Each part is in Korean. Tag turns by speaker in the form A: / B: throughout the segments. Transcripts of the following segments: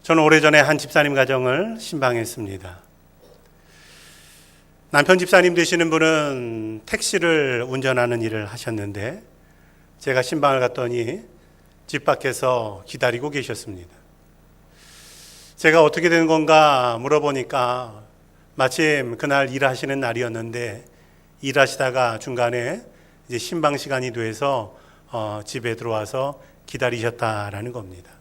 A: 저는 오래전에 한 집사님 가정을 신방했습니다. 남편 집사님 되시는 분은 택시를 운전하는 일을 하셨는데 제가 신방을 갔더니 집 밖에서 기다리고 계셨습니다. 제가 어떻게 된 건가 물어보니까 마침 그날 일하시는 날이었는데 일하시다가 중간에 이제 신방 시간이 돼서 집에 들어와서 기다리셨다라는 겁니다.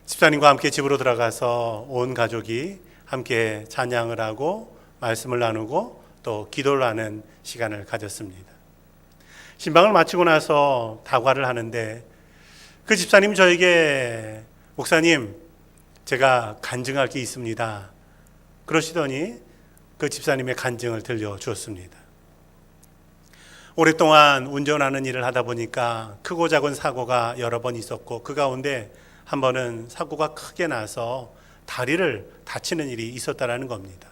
A: 집사님과 함께 집으로 들어가서 온 가족이 함께 찬양을 하고 말씀을 나누고 또 기도를 하는 시간을 가졌습니다. 신방을 마치고 나서 다과를 하는데 그 집사님이 저에게 목사님, 제가 간증할 게 있습니다. 그러시더니 그 집사님의 간증을 들려주었습니다. 오랫동안 운전하는 일을 하다 보니까 크고 작은 사고가 여러 번 있었고 그 가운데 한 번은 사고가 크게 나서 다리를 다치는 일이 있었다라는 겁니다.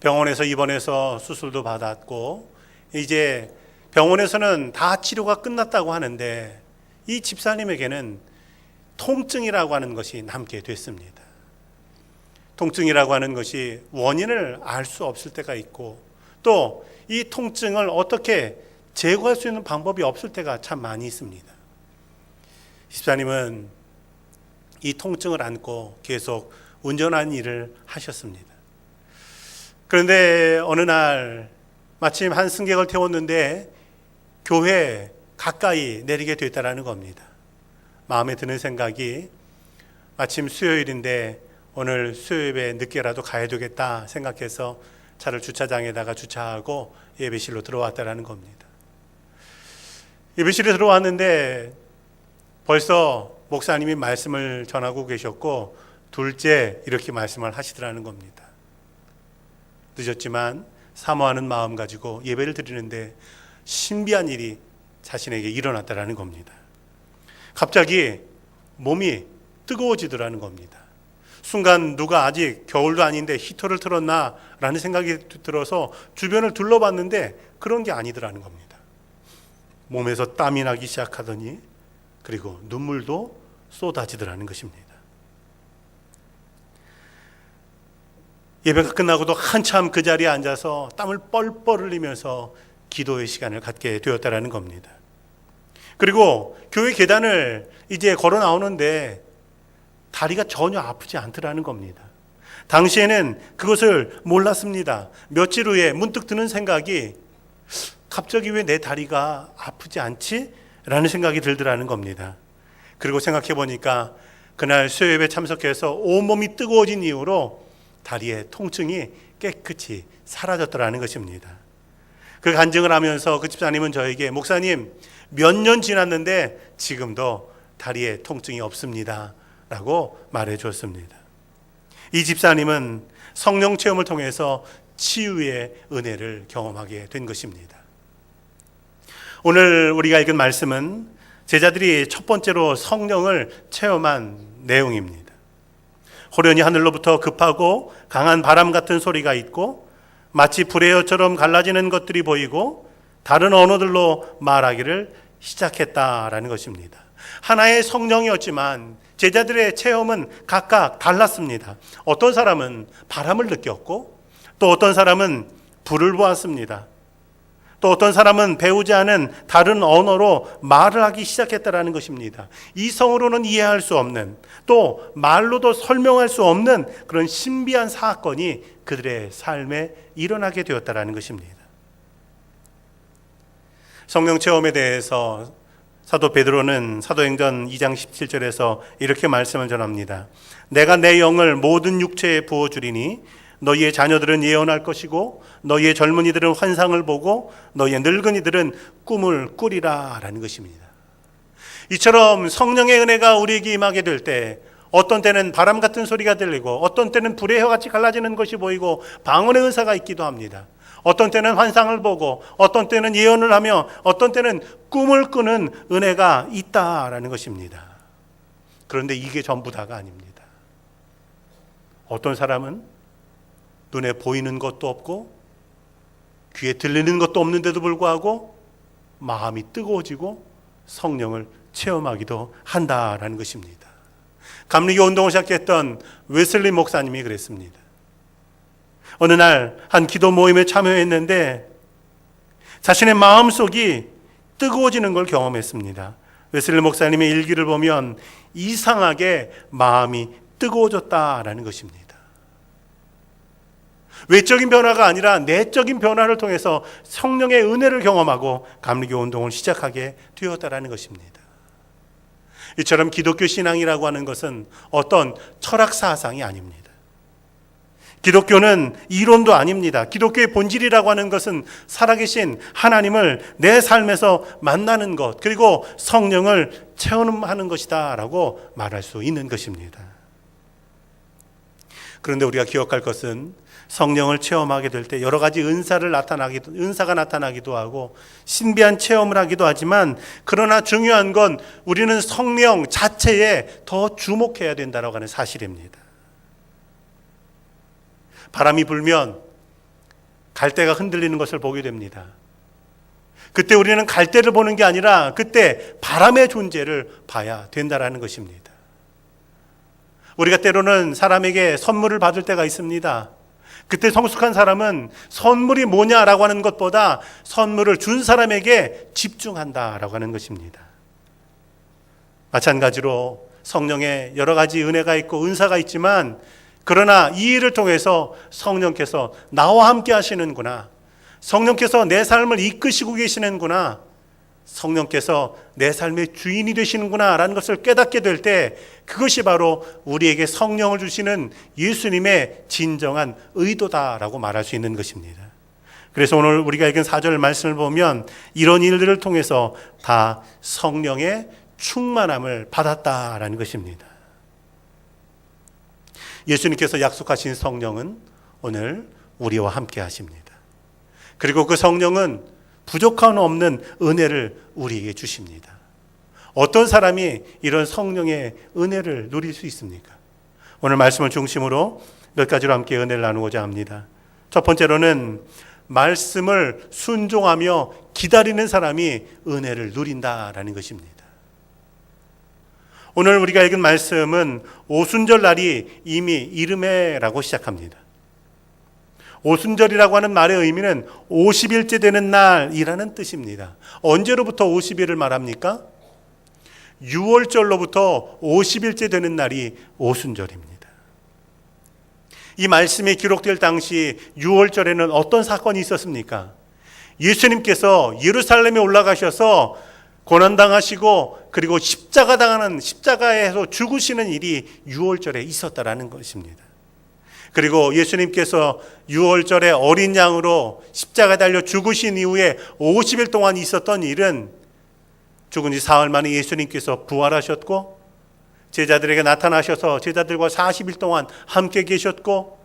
A: 병원에서 입원해서 수술도 받았고 이제 병원에서는 다 치료가 끝났다고 하는데 이 집사님에게는 통증이라고 하는 것이 남게 됐습니다. 통증이라고 하는 것이 원인을 알 수 없을 때가 있고 또 이 통증을 어떻게 제거할 수 있는 방법이 없을 때가 참 많이 있습니다. 집사님은 이 통증을 안고 계속 운전하는 일을 하셨습니다. 그런데 어느 날 마침 한 승객을 태웠는데 교회 가까이 내리게 됐다라는 겁니다. 마음에 드는 생각이 마침 수요일인데 오늘 수요일에 늦게라도 가야 되겠다 생각해서 차를 주차장에다가 주차하고 예배실로 들어왔다라는 겁니다. 예배실에 들어왔는데 벌써 목사님이 말씀을 전하고 계셨고 둘째 이렇게 말씀을 하시더라는 겁니다. 늦었지만 사모하는 마음 가지고 예배를 드리는데 신비한 일이 자신에게 일어났다라는 겁니다. 갑자기 몸이 뜨거워지더라는 겁니다. 순간 누가 아직 겨울도 아닌데 히터를 틀었나 라는 생각이 들어서 주변을 둘러봤는데 그런 게 아니더라는 겁니다. 몸에서 땀이 나기 시작하더니 그리고 눈물도 쏟아지더라는 것입니다. 예배가 끝나고도 한참 그 자리에 앉아서 땀을 뻘뻘 흘리면서 기도의 시간을 갖게 되었다라는 겁니다. 그리고 교회 계단을 이제 걸어 나오는데 다리가 전혀 아프지 않더라는 겁니다. 당시에는 그것을 몰랐습니다. 며칠 후에 문득 드는 생각이 갑자기 왜 내 다리가 아프지 않지? 라는 생각이 들더라는 겁니다. 그리고 생각해 보니까 그날 수요예배 참석해서 온몸이 뜨거워진 이후로 다리의 통증이 깨끗이 사라졌더라는 것입니다. 그 간증을 하면서 그 집사님은 저에게 목사님 몇 년 지났는데 지금도 다리에 통증이 없습니다 라고 말해 주었습니다. 이 집사님은 성령 체험을 통해서 치유의 은혜를 경험하게 된 것입니다. 오늘 우리가 읽은 말씀은 제자들이 첫 번째로 성령을 체험한 내용입니다. 호련히 하늘로부터 급하고 강한 바람 같은 소리가 있고 마치 불의 여처럼 갈라지는 것들이 보이고 다른 언어들로 말하기를 시작했다라는 것입니다. 하나의 성령이었지만 제자들의 체험은 각각 달랐습니다. 어떤 사람은 바람을 느꼈고 또 어떤 사람은 불을 보았습니다. 또 어떤 사람은 배우지 않은 다른 언어로 말을 하기 시작했다라는 것입니다. 이성으로는 이해할 수 없는 또 말로도 설명할 수 없는 그런 신비한 사건이 그들의 삶에 일어나게 되었다라는 것입니다. 성령 체험에 대해서 사도 베드로는 사도행전 2장 17절에서 이렇게 말씀을 전합니다. 내가 내 영을 모든 육체에 부어주리니 너희의 자녀들은 예언할 것이고 너희의 젊은이들은 환상을 보고 너희의 늙은이들은 꿈을 꾸리라 라는 것입니다. 이처럼 성령의 은혜가 우리에게 임하게 될 때 어떤 때는 바람 같은 소리가 들리고 어떤 때는 불의 혀같이 갈라지는 것이 보이고 방언의 은사가 있기도 합니다. 어떤 때는 환상을 보고 어떤 때는 예언을 하며 어떤 때는 꿈을 꾸는 은혜가 있다라는 것입니다. 그런데 이게 전부 다가 아닙니다. 어떤 사람은 눈에 보이는 것도 없고 귀에 들리는 것도 없는데도 불구하고 마음이 뜨거워지고 성령을 체험하기도 한다라는 것입니다. 감리교 운동을 시작했던 웨슬리 목사님이 그랬습니다. 어느 날 한 기도 모임에 참여했는데 자신의 마음속이 뜨거워지는 걸 경험했습니다. 웨슬리 목사님의 일기를 보면 이상하게 마음이 뜨거워졌다라는 것입니다. 외적인 변화가 아니라 내적인 변화를 통해서 성령의 은혜를 경험하고 감리교 운동을 시작하게 되었다라는 것입니다. 이처럼 기독교 신앙이라고 하는 것은 어떤 철학 사상이 아닙니다. 기독교는 이론도 아닙니다. 기독교의 본질이라고 하는 것은 살아계신 하나님을 내 삶에서 만나는 것, 그리고 성령을 체험하는 것이다 라고 말할 수 있는 것입니다. 그런데 우리가 기억할 것은 성령을 체험하게 될 때 여러 가지 은사가 나타나기도 하고 신비한 체험을 하기도 하지만, 그러나 중요한 건 우리는 성령 자체에 더 주목해야 된다고 하는 사실입니다. 바람이 불면 갈대가 흔들리는 것을 보게 됩니다. 그때 우리는 갈대를 보는 게 아니라 그때 바람의 존재를 봐야 된다는 것입니다. 우리가 때로는 사람에게 선물을 받을 때가 있습니다. 그때 성숙한 사람은 선물이 뭐냐라고 하는 것보다 선물을 준 사람에게 집중한다라고 하는 것입니다. 마찬가지로 성령의 여러 가지 은혜가 있고 은사가 있지만, 그러나 이 일을 통해서 성령께서 나와 함께 하시는구나, 성령께서 내 삶을 이끄시고 계시는구나, 성령께서 내 삶의 주인이 되시는구나 라는 것을 깨닫게 될 때, 그것이 바로 우리에게 성령을 주시는 예수님의 진정한 의도다라고 말할 수 있는 것입니다. 그래서 오늘 우리가 읽은 4절 말씀을 보면 이런 일들을 통해서 다 성령의 충만함을 받았다라는 것입니다. 예수님께서 약속하신 성령은 오늘 우리와 함께 하십니다. 그리고 그 성령은 부족함 없는 은혜를 우리에게 주십니다. 어떤 사람이 이런 성령의 은혜를 누릴 수 있습니까? 오늘 말씀을 중심으로 몇 가지로 함께 은혜를 나누고자 합니다. 첫 번째로는 말씀을 순종하며 기다리는 사람이 은혜를 누린다라는 것입니다. 오늘 우리가 읽은 말씀은 오순절 날이 이미 이르매라고 시작합니다. 오순절이라고 하는 말의 의미는 50일째 되는 날이라는 뜻입니다. 언제로부터 50일을 말합니까? 6월절로부터 50일째 되는 날이 오순절입니다. 이 말씀이 기록될 당시 6월절에는 어떤 사건이 있었습니까? 예수님께서 예루살렘에 올라가셔서 고난당하시고 그리고 십자가에서 죽으시는 일이 6월절에 있었다라는 것입니다. 그리고 예수님께서 6월절에 어린 양으로 십자가에 달려 죽으신 이후에 50일 동안 있었던 일은, 죽은 지 사흘 만에 예수님께서 부활하셨고 제자들에게 나타나셔서 제자들과 40일 동안 함께 계셨고,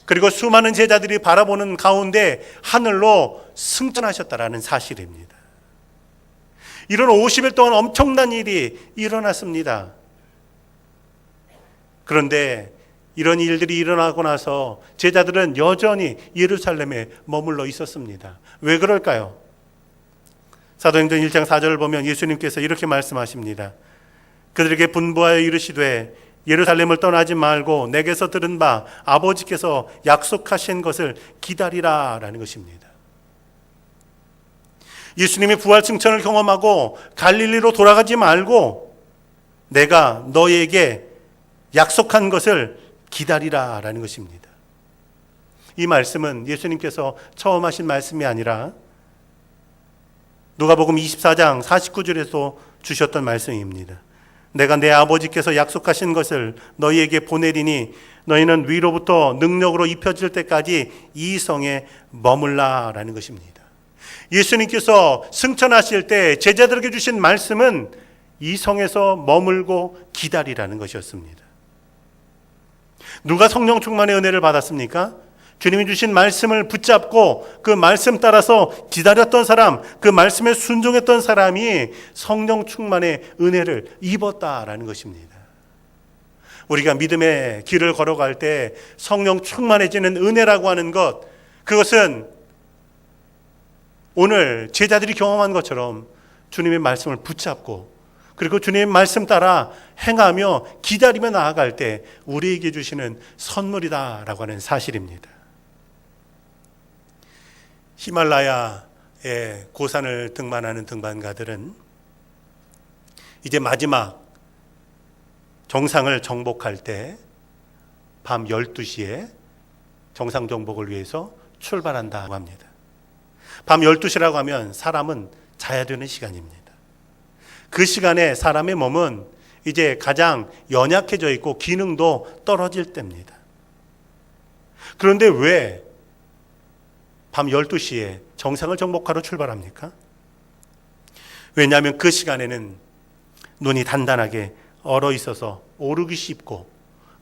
A: 그리고 수많은 제자들이 바라보는 가운데 하늘로 승천하셨다라는 사실입니다. 이런 50일 동안 엄청난 일이 일어났습니다. 그런데 이런 일들이 일어나고 나서 제자들은 여전히 예루살렘에 머물러 있었습니다. 왜 그럴까요? 사도행전 1장 4절을 보면 예수님께서 이렇게 말씀하십니다. 그들에게 분부하여 이르시되 예루살렘을 떠나지 말고 내게서 들은 바 아버지께서 약속하신 것을 기다리라 라는 것입니다. 예수님의 부활 승천을 경험하고 갈릴리로 돌아가지 말고 내가 너희에게 약속한 것을 기다리라 라는 것입니다. 이 말씀은 예수님께서 처음 하신 말씀이 아니라 누가복음 24장 49절에서 주셨던 말씀입니다. 내가 내 아버지께서 약속하신 것을 너희에게 보내리니 너희는 위로부터 능력으로 입혀질 때까지 이 성에 머물라 라는 것입니다. 예수님께서 승천하실 때 제자들에게 주신 말씀은 이 성에서 머물고 기다리라는 것이었습니다. 누가 성령 충만의 은혜를 받았습니까? 주님이 주신 말씀을 붙잡고 그 말씀 따라서 기다렸던 사람, 그 말씀에 순종했던 사람이 성령 충만의 은혜를 입었다라는 것입니다. 우리가 믿음의 길을 걸어갈 때 성령 충만해지는 은혜라고 하는 것, 그것은 오늘 제자들이 경험한 것처럼 주님의 말씀을 붙잡고 그리고 주님 말씀 따라 행하며 기다리며 나아갈 때 우리에게 주시는 선물이다라고 하는 사실입니다. 히말라야의 고산을 등반하는 등반가들은 이제 마지막 정상을 정복할 때 밤 12시에 정상 정복을 위해서 출발한다고 합니다. 밤 12시라고 하면 사람은 자야 되는 시간입니다. 그 시간에 사람의 몸은 이제 가장 연약해져 있고 기능도 떨어질 때입니다. 그런데 왜 밤 12시에 정상을 정복하러 출발합니까? 왜냐하면 그 시간에는 눈이 단단하게 얼어 있어서 오르기 쉽고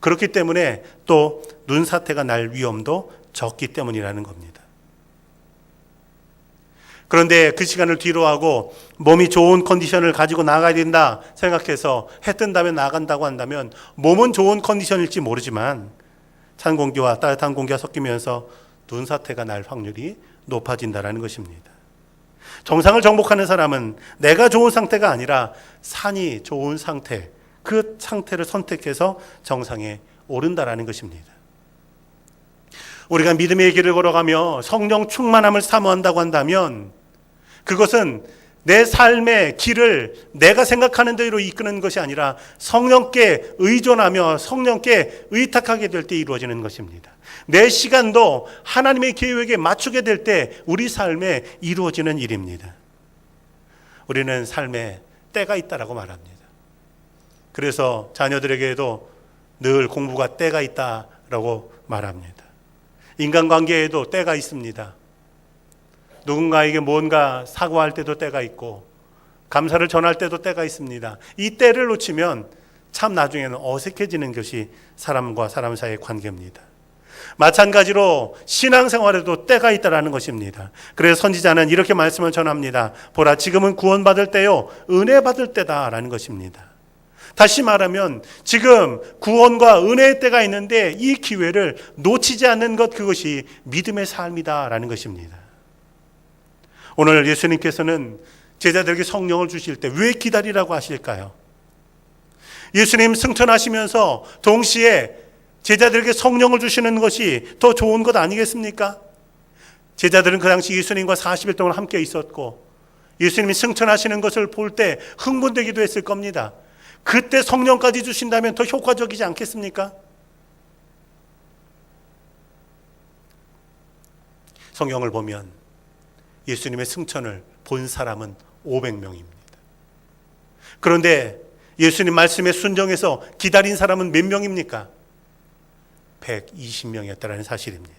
A: 그렇기 때문에 또 눈사태가 날 위험도 적기 때문이라는 겁니다. 그런데 그 시간을 뒤로 하고 몸이 좋은 컨디션을 가지고 나가야 된다 생각해서 해 뜬 다음에 나간다고 한다면 몸은 좋은 컨디션일지 모르지만 찬 공기와 따뜻한 공기가 섞이면서 눈사태가 날 확률이 높아진다는 것입니다. 정상을 정복하는 사람은 내가 좋은 상태가 아니라 산이 좋은 상태, 그 상태를 선택해서 정상에 오른다라는 것입니다. 우리가 믿음의 길을 걸어가며 성령 충만함을 사모한다고 한다면 그것은 내 삶의 길을 내가 생각하는 대로 이끄는 것이 아니라 성령께 의존하며 성령께 의탁하게 될 때 이루어지는 것입니다. 내 시간도 하나님의 계획에 맞추게 될 때 우리 삶에 이루어지는 일입니다. 우리는 삶에 때가 있다라고 말합니다. 그래서 자녀들에게도 늘 공부가 때가 있다라고 말합니다. 인간관계에도 때가 있습니다. 누군가에게 뭔가 사과할 때도 때가 있고 감사를 전할 때도 때가 있습니다. 이 때를 놓치면 참 나중에는 어색해지는 것이 사람과 사람 사이의 관계입니다. 마찬가지로 신앙생활에도 때가 있다라는 것입니다. 그래서 선지자는 이렇게 말씀을 전합니다. 보라, 지금은 구원받을 때요 은혜 받을 때다라는 것입니다. 다시 말하면 지금 구원과 은혜의 때가 있는데 이 기회를 놓치지 않는 것, 그것이 믿음의 삶이다라는 것입니다. 오늘 예수님께서는 제자들에게 성령을 주실 때 왜 기다리라고 하실까요? 예수님 승천하시면서 동시에 제자들에게 성령을 주시는 것이 더 좋은 것 아니겠습니까? 제자들은 그 당시 예수님과 40일 동안 함께 있었고 예수님이 승천하시는 것을 볼 때 흥분되기도 했을 겁니다. 그때 성령까지 주신다면 더 효과적이지 않겠습니까? 성경을 보면 예수님의 승천을 본 사람은 500명입니다. 그런데 예수님 말씀에 순종해서 기다린 사람은 몇 명입니까? 120명이었다는 사실입니다.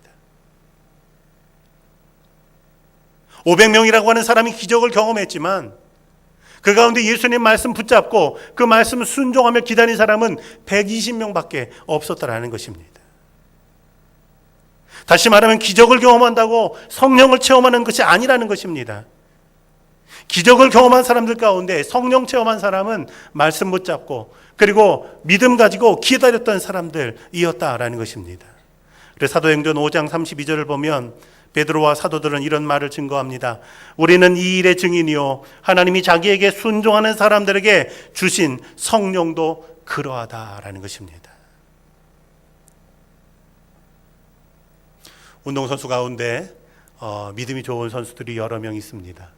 A: 500명이라고 하는 사람이 기적을 경험했지만 그 가운데 예수님 말씀 붙잡고 그 말씀을 순종하며 기다린 사람은 120명밖에 없었다라는 것입니다. 다시 말하면 기적을 경험한다고 성령을 체험하는 것이 아니라는 것입니다. 기적을 경험한 사람들 가운데 성령 체험한 사람은 말씀 붙잡고 그리고 믿음 가지고 기다렸던 사람들이었다라는 것입니다. 그래서 사도행전 5장 32절을 보면 베드로와 사도들은 이런 말을 증거합니다. 우리는 이 일의 증인이요 하나님이 자기에게 순종하는 사람들에게 주신 성령도 그러하다라는 것입니다. 운동선수 가운데 믿음이 좋은 선수들이 여러 명 있습니다.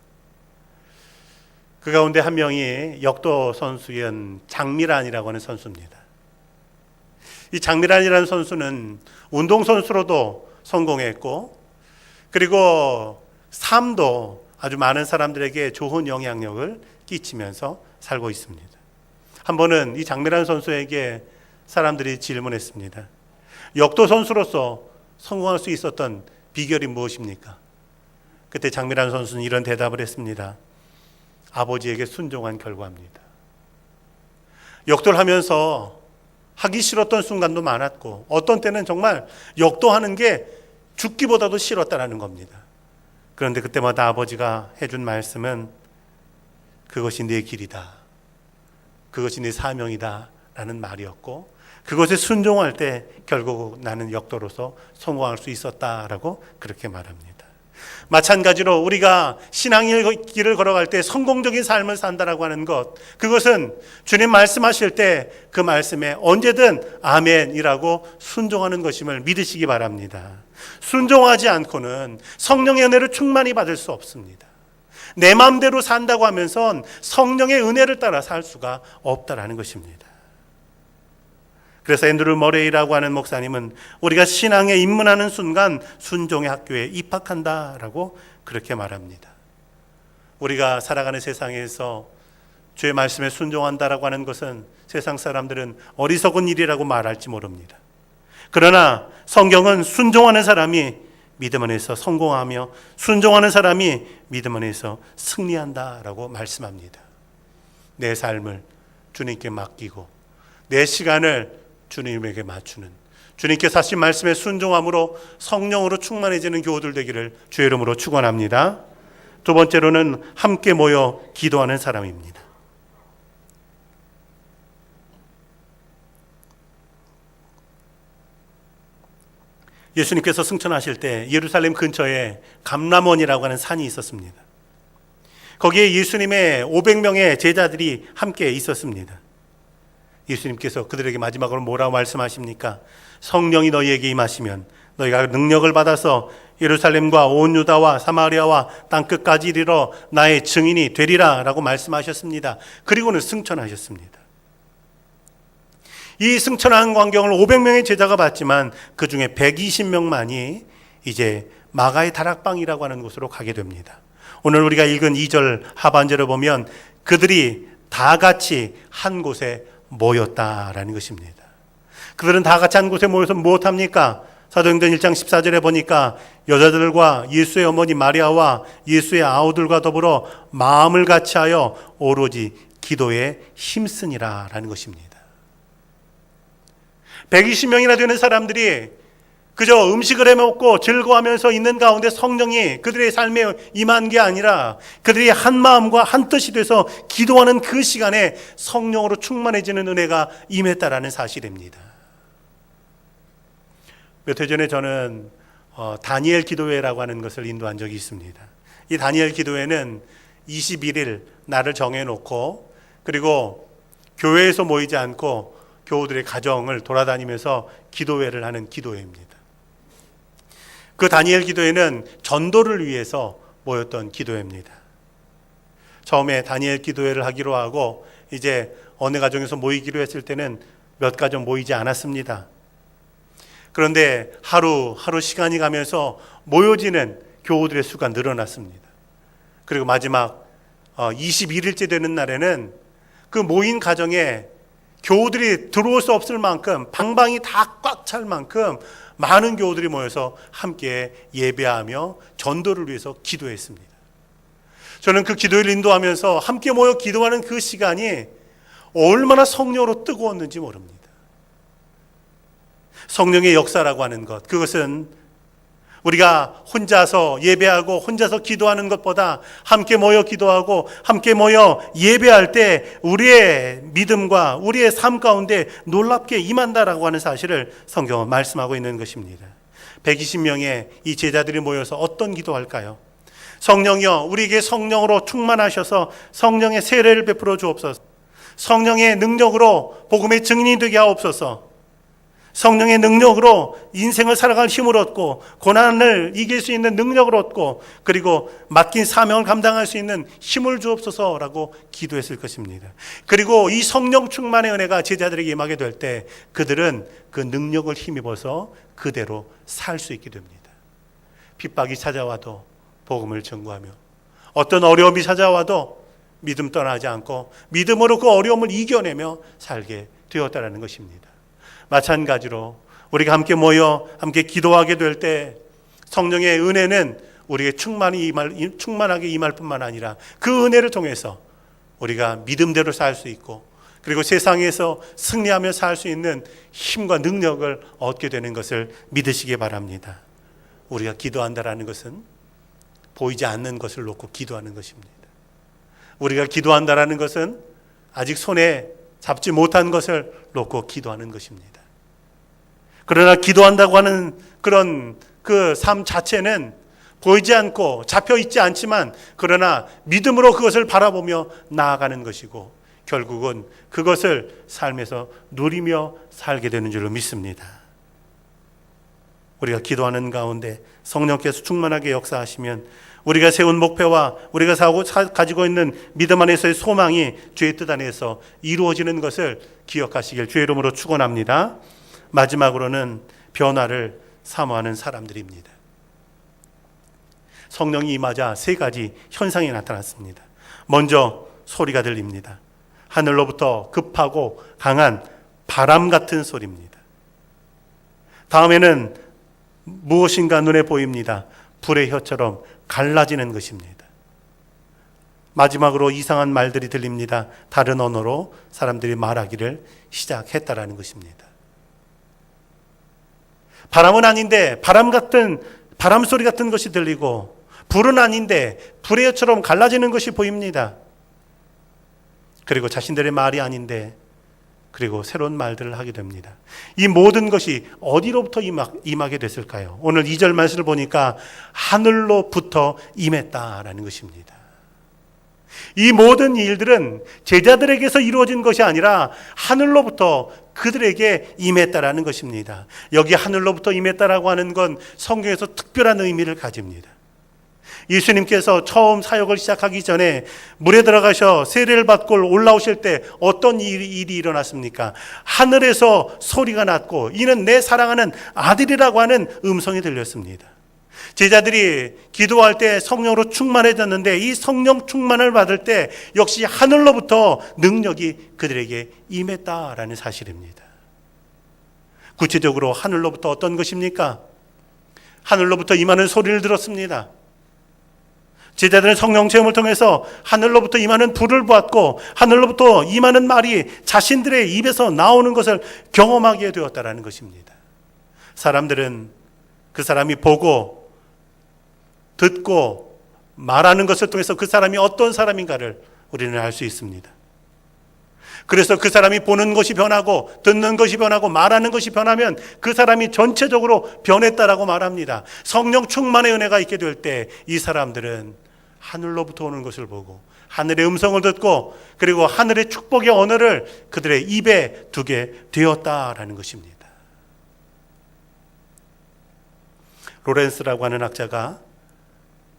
A: 그 가운데 한 명이 역도 선수인 장미란이라고 하는 선수입니다. 이 장미란이라는 선수는 운동선수로도 성공했고 그리고 삶도 아주 많은 사람들에게 좋은 영향력을 끼치면서 살고 있습니다. 한 번은 이 장미란 선수에게 사람들이 질문했습니다. 역도 선수로서 성공할 수 있었던 비결이 무엇입니까? 그때 장미란 선수는 이런 대답을 했습니다. 아버지에게 순종한 결과입니다. 역도를 하면서 하기 싫었던 순간도 많았고 어떤 때는 정말 역도하는 게 죽기보다도 싫었다라는 겁니다. 그런데 그때마다 아버지가 해준 말씀은 그것이 내 길이다. 그것이 내 사명이다 라는 말이었고 그것에 순종할 때 결국 나는 역도로서 성공할 수 있었다라고 그렇게 말합니다. 마찬가지로 우리가 신앙의 길을 걸어갈 때 성공적인 삶을 산다라고 하는 것, 그것은 주님 말씀하실 때 그 말씀에 언제든 아멘이라고 순종하는 것임을 믿으시기 바랍니다. 순종하지 않고는 성령의 은혜를 충만히 받을 수 없습니다. 내 마음대로 산다고 하면서 성령의 은혜를 따라 살 수가 없다라는 것입니다. 그래서 앤드루 머레이라고 하는 목사님은 우리가 신앙에 입문하는 순간 순종의 학교에 입학한다라고 그렇게 말합니다. 우리가 살아가는 세상에서 주의 말씀에 순종한다라고 하는 것은 세상 사람들은 어리석은 일이라고 말할지 모릅니다. 그러나 성경은 순종하는 사람이 믿음 안에서 성공하며 순종하는 사람이 믿음 안에서 승리한다라고 말씀합니다. 내 삶을 주님께 맡기고 내 시간을 주님에게 맞추는, 주님께서 하신 말씀에 순종함으로 성령으로 충만해지는 교우들 되기를 주의 이름으로 축원합니다. 두 번째로는 함께 모여 기도하는 사람입니다. 예수님께서 승천하실 때 예루살렘 근처에 감람원이라고 하는 산이 있었습니다. 거기에 예수님의 500명의 제자들이 함께 있었습니다. 예수님께서 그들에게 마지막으로 뭐라고 말씀하십니까? 성령이 너희에게 임하시면 너희가 능력을 받아서 예루살렘과 온 유다와 사마리아와 땅끝까지 이르러 나의 증인이 되리라 라고 말씀하셨습니다. 그리고는 승천하셨습니다. 이 승천한 광경을 500명의 제자가 봤지만 그 중에 120명만이 이제 마가의 다락방이라고 하는 곳으로 가게 됩니다. 오늘 우리가 읽은 2절 하반절을 보면 그들이 다 같이 한 곳에 모였다라는 것입니다. 그들은 다 같이 한 곳에 모여서 무엇합니까? 사도행전 1장 14절에 보니까 여자들과 예수의 어머니 마리아와 예수의 아우들과 더불어 마음을 같이하여 오로지 기도에 힘쓰니라 라는 것입니다. 120명이나 되는 사람들이 그저 음식을 해먹고 즐거워하면서 있는 가운데 성령이 그들의 삶에 임한 게 아니라 그들이 한 마음과 한 뜻이 돼서 기도하는 그 시간에 성령으로 충만해지는 은혜가 임했다라는 사실입니다. 몇 해 전에 저는 다니엘 기도회라고 하는 것을 인도한 적이 있습니다. 이 다니엘 기도회는 21일 날을 정해놓고 그리고 교회에서 모이지 않고 교우들의 가정을 돌아다니면서 기도회를 하는 기도회입니다. 그 다니엘 기도회는 전도를 위해서 모였던 기도회입니다. 처음에 다니엘 기도회를 하기로 하고 이제 어느 가정에서 모이기로 했을 때는 몇 가정 모이지 않았습니다. 그런데 하루 시간이 가면서 모여지는 교우들의 수가 늘어났습니다. 그리고 마지막 21일째 되는 날에는 그 모인 가정에 교우들이 들어올 수 없을 만큼 방방이 다 꽉 찰 만큼 많은 교우들이 모여서 함께 예배하며 전도를 위해서 기도했습니다. 저는 그 기도를 인도하면서 함께 모여 기도하는 그 시간이 얼마나 성령으로 뜨거웠는지 모릅니다. 성령의 역사라고 하는 것, 그것은 우리가 혼자서 예배하고 혼자서 기도하는 것보다 함께 모여 기도하고 함께 모여 예배할 때 우리의 믿음과 우리의 삶 가운데 놀랍게 임한다라고 하는 사실을 성경은 말씀하고 있는 것입니다. 120명의 이 제자들이 모여서 어떤 기도할까요? 성령이여 우리에게 성령으로 충만하셔서 성령의 세례를 베풀어 주옵소서. 성령의 능력으로 복음의 증인이 되게 하옵소서. 성령의 능력으로 인생을 살아갈 힘을 얻고 고난을 이길 수 있는 능력을 얻고 그리고 맡긴 사명을 감당할 수 있는 힘을 주옵소서라고 기도했을 것입니다. 그리고 이 성령 충만의 은혜가 제자들에게 임하게 될 때 그들은 그 능력을 힘입어서 그대로 살 수 있게 됩니다. 핍박이 찾아와도 복음을 전구하며 어떤 어려움이 찾아와도 믿음 떠나지 않고 믿음으로 그 어려움을 이겨내며 살게 되었다는 것입니다. 마찬가지로 우리가 함께 모여 함께 기도하게 될 때 성령의 은혜는 우리에게 충만하게 임할 뿐만 아니라 그 은혜를 통해서 우리가 믿음대로 살 수 있고 그리고 세상에서 승리하며 살 수 있는 힘과 능력을 얻게 되는 것을 믿으시기 바랍니다. 우리가 기도한다라는 것은 보이지 않는 것을 놓고 기도하는 것입니다. 우리가 기도한다라는 것은 아직 손에 잡지 못한 것을 놓고 기도하는 것입니다. 그러나 기도한다고 하는 그런 그 삶 자체는 보이지 않고 잡혀 있지 않지만 그러나 믿음으로 그것을 바라보며 나아가는 것이고 결국은 그것을 삶에서 누리며 살게 되는 줄로 믿습니다. 우리가 기도하는 가운데 성령께서 충만하게 역사하시면 우리가 세운 목표와 우리가 가지고 있는 믿음 안에서의 소망이 주의 뜻 안에서 이루어지는 것을 기억하시길 주의 이름으로 축원합니다. 마지막으로는 변화를 사모하는 사람들입니다. 성령이 임하자 세 가지 현상이 나타났습니다. 먼저 소리가 들립니다. 하늘로부터 급하고 강한 바람 같은 소리입니다. 다음에는 무엇인가 눈에 보입니다. 불의 혀처럼 갈라지는 것입니다. 마지막으로 이상한 말들이 들립니다. 다른 언어로 사람들이 말하기를 시작했다라는 것입니다. 바람은 아닌데 바람 소리 같은 것이 들리고 불은 아닌데 불의 혀처럼 갈라지는 것이 보입니다. 그리고 자신들의 말이 아닌데 그리고 새로운 말들을 하게 됩니다. 이 모든 것이 어디로부터 임하게 됐을까요? 오늘 2절 말씀을 보니까 하늘로부터 임했다라는 것입니다. 이 모든 일들은 제자들에게서 이루어진 것이 아니라 하늘로부터 그들에게 임했다라는 것입니다. 여기 하늘로부터 임했다라고 하는 건 성경에서 특별한 의미를 가집니다. 예수님께서 처음 사역을 시작하기 전에 물에 들어가셔 세례를 받고 올라오실 때 어떤 일이 일어났습니까? 하늘에서 소리가 났고 이는 내 사랑하는 아들이라고 하는 음성이 들렸습니다. 제자들이 기도할 때 성령으로 충만해졌는데 이 성령 충만을 받을 때 역시 하늘로부터 능력이 그들에게 임했다라는 사실입니다. 구체적으로 하늘로부터 어떤 것입니까? 하늘로부터 임하는 소리를 들었습니다. 제자들은 성령 체험을 통해서 하늘로부터 임하는 불을 보았고 하늘로부터 임하는 말이 자신들의 입에서 나오는 것을 경험하게 되었다라는 것입니다. 사람들은 그 사람이 보고 듣고 말하는 것을 통해서 그 사람이 어떤 사람인가를 우리는 알 수 있습니다. 그래서 그 사람이 보는 것이 변하고 듣는 것이 변하고 말하는 것이 변하면 그 사람이 전체적으로 변했다라고 말합니다. 성령 충만의 은혜가 있게 될 때 이 사람들은 하늘로부터 오는 것을 보고 하늘의 음성을 듣고 그리고 하늘의 축복의 언어를 그들의 입에 두게 되었다라는 것입니다. 로렌스라고 하는 학자가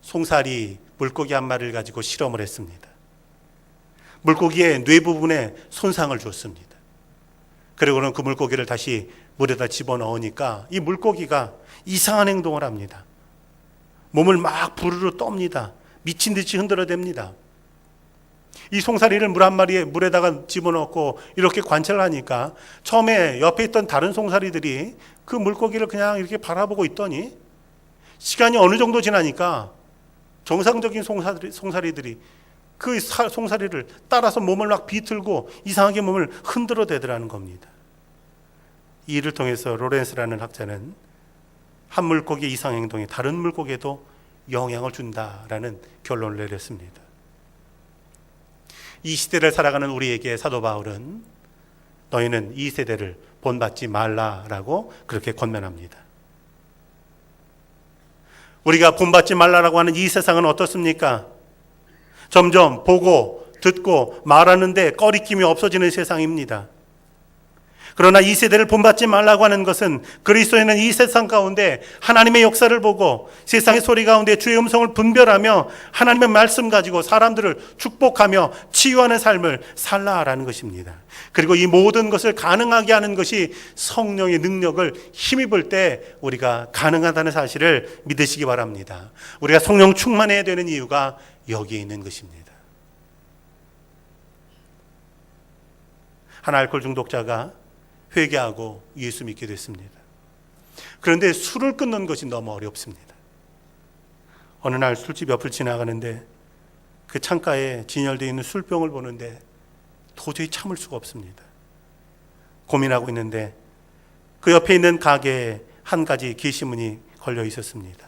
A: 송사리 물고기 한 마리를 가지고 실험을 했습니다. 물고기의 뇌 부분에 손상을 줬습니다. 그리고는 그 물고기를 다시 물에다 집어넣으니까 이 물고기가 이상한 행동을 합니다. 몸을 막 부르르 떱니다. 미친 듯이 흔들어댑니다. 이 송사리를 물 한 마리에 물에다가 집어넣고 이렇게 관찰을 하니까 처음에 옆에 있던 다른 송사리들이 그 물고기를 그냥 이렇게 바라보고 있더니 시간이 어느 정도 지나니까 정상적인 송사리들이 그 송사리를 따라서 몸을 막 비틀고 이상하게 몸을 흔들어 대더라는 겁니다. 이 일을 통해서 로렌스라는 학자는 한 물고기의 이상 행동이 다른 물고기에도 영향을 준다라는 결론을 내렸습니다. 이 시대를 살아가는 우리에게 사도 바울은 너희는 이 세대를 본받지 말라라고 그렇게 권면합니다. 우리가 본받지 말라라고 하는 이 세상은 어떻습니까? 점점 보고 듣고 말하는데 꺼리낌이 없어지는 세상입니다. 그러나 이 세대를 본받지 말라고 하는 것은 그리스도인은 이 세상 가운데 하나님의 역사를 보고 세상의 소리 가운데 주의 음성을 분별하며 하나님의 말씀 가지고 사람들을 축복하며 치유하는 삶을 살라라는 것입니다. 그리고 이 모든 것을 가능하게 하는 것이 성령의 능력을 힘입을 때 우리가 가능하다는 사실을 믿으시기 바랍니다. 우리가 성령 충만해야 되는 이유가 여기에 있는 것입니다. 한 알코올 중독자가 회개하고 예수 믿게 됐습니다. 그런데 술을 끊는 것이 너무 어렵습니다. 어느 날 술집 옆을 지나가는데 그 창가에 진열되어 있는 술병을 보는데 도저히 참을 수가 없습니다. 고민하고 있는데 그 옆에 있는 가게에 한 가지 게시문이 걸려 있었습니다.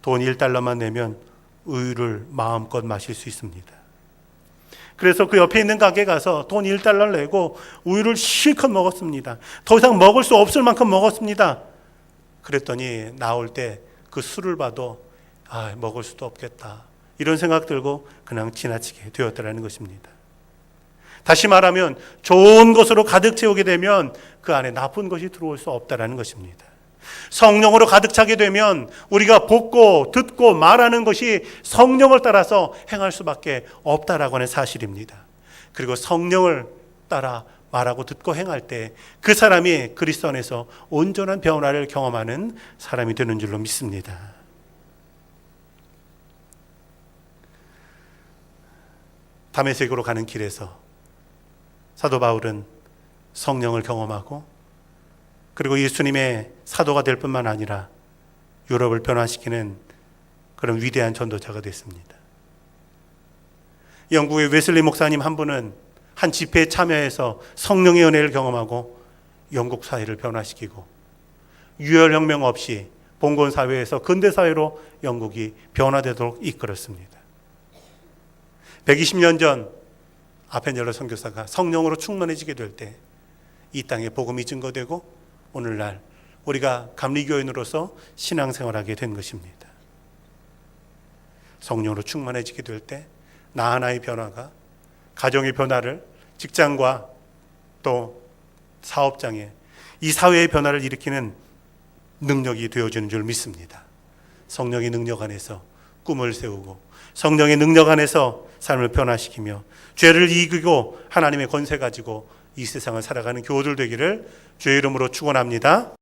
A: 돈 1달러만 내면 우유를 마음껏 마실 수 있습니다. 그래서 그 옆에 있는 가게에 가서 돈 1달러를 내고 우유를 실컷 먹었습니다. 더 이상 먹을 수 없을 만큼 먹었습니다. 그랬더니 나올 때 그 술을 봐도 먹을 수도 없겠다, 이런 생각 들고 그냥 지나치게 되었다라는 것입니다. 다시 말하면 좋은 것으로 가득 채우게 되면 그 안에 나쁜 것이 들어올 수 없다라는 것입니다. 성령으로 가득 차게 되면 우리가 보고 듣고 말하는 것이 성령을 따라서 행할 수밖에 없다라고 하는 사실입니다. 그리고 성령을 따라 말하고 듣고 행할 때 그 사람이 그리스도 안에서 온전한 변화를 경험하는 사람이 되는 줄로 믿습니다. 다메섹으로 가는 길에서 사도 바울은 성령을 경험하고 그리고 예수님의 사도가 될 뿐만 아니라 유럽을 변화시키는 그런 위대한 전도자가 됐습니다. 영국의 웨슬리 목사님 한 분은 한 집회에 참여해서 성령의 은혜를 경험하고 영국 사회를 변화시키고 유혈혁명 없이 봉건사회에서 근대사회로 영국이 변화되도록 이끌었습니다. 120년 전 아펜젤러 선교사가 성령으로 충만해지게 될 때 이 땅에 복음이 증거되고 오늘날 우리가 감리교인으로서 신앙생활하게 된 것입니다. 성령으로 충만해지게 될 때 나 하나의 변화가 가정의 변화를, 직장과 또 사업장에 이 사회의 변화를 일으키는 능력이 되어지는 줄 믿습니다. 성령의 능력 안에서 꿈을 세우고 성령의 능력 안에서 삶을 변화시키며 죄를 이기고 하나님의 권세 가지고 이 세상을 살아가는 교우들 되기를 주의 이름으로 축원합니다.